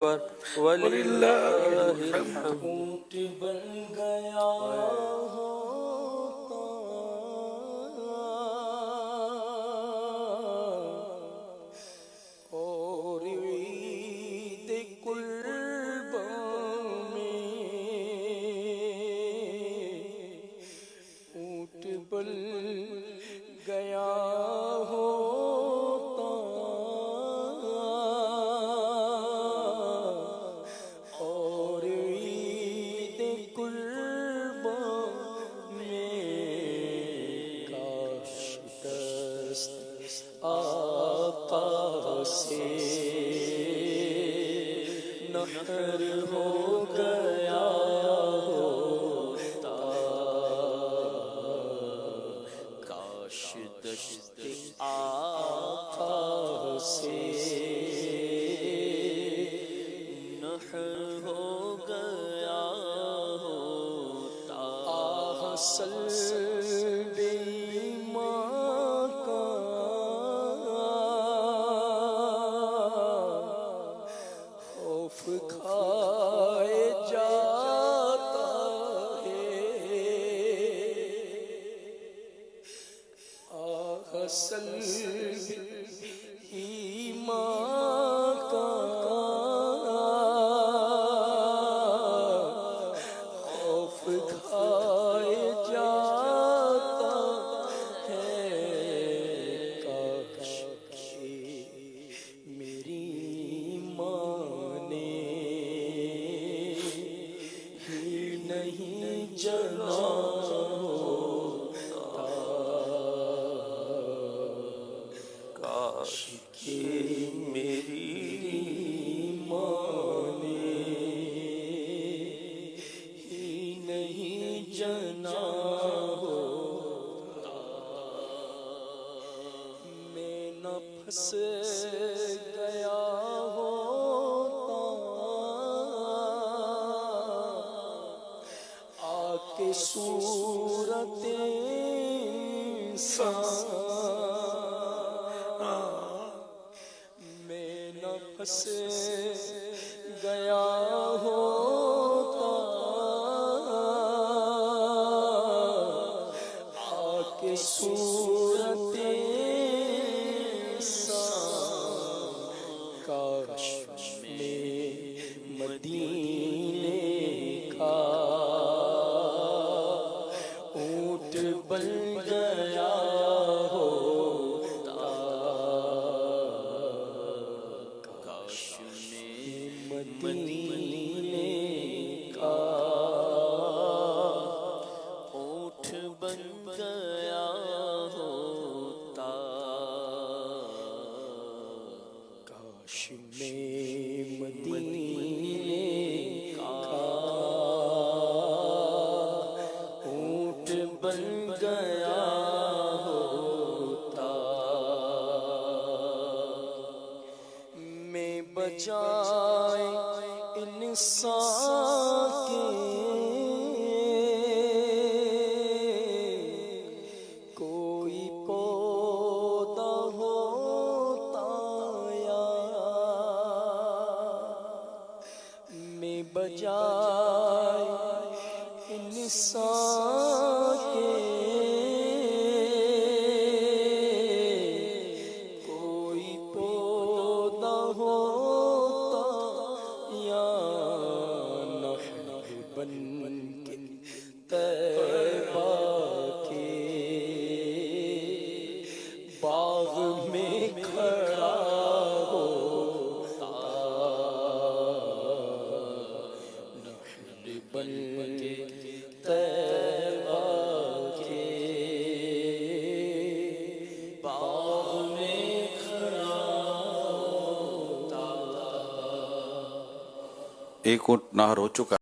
वलिल्लाहिल हम्द। ऊंट बन गया होता और ईद कुर्बान में ऊंट बन गया आका से नहर हो गया होता काश दश्त आका से नहर हो गया होता। खाए जाता है असल ईमान का खौफ खाए जाता है। काश मेरी नहीं जना होता काश के मेरी माँ ने ही नहीं जना होता। मैं न फंस गया के सूरत मैं न फंस गया होता आके सूरत काश में मदीने का बन गया होता काश में मदीने का ऊंट बन गया होता काश में मदीने का ऊंट बन गया होता। मैं बजाए इंसान के कोई पौधा होता या मैं बजाए इंसान के कोई पौधा होता या नहर बन के तैबा के बाग में खड़ा होता नहर बन के तैबा के बाग में खड़ा होता। एक ऊंट नहर हो चुका।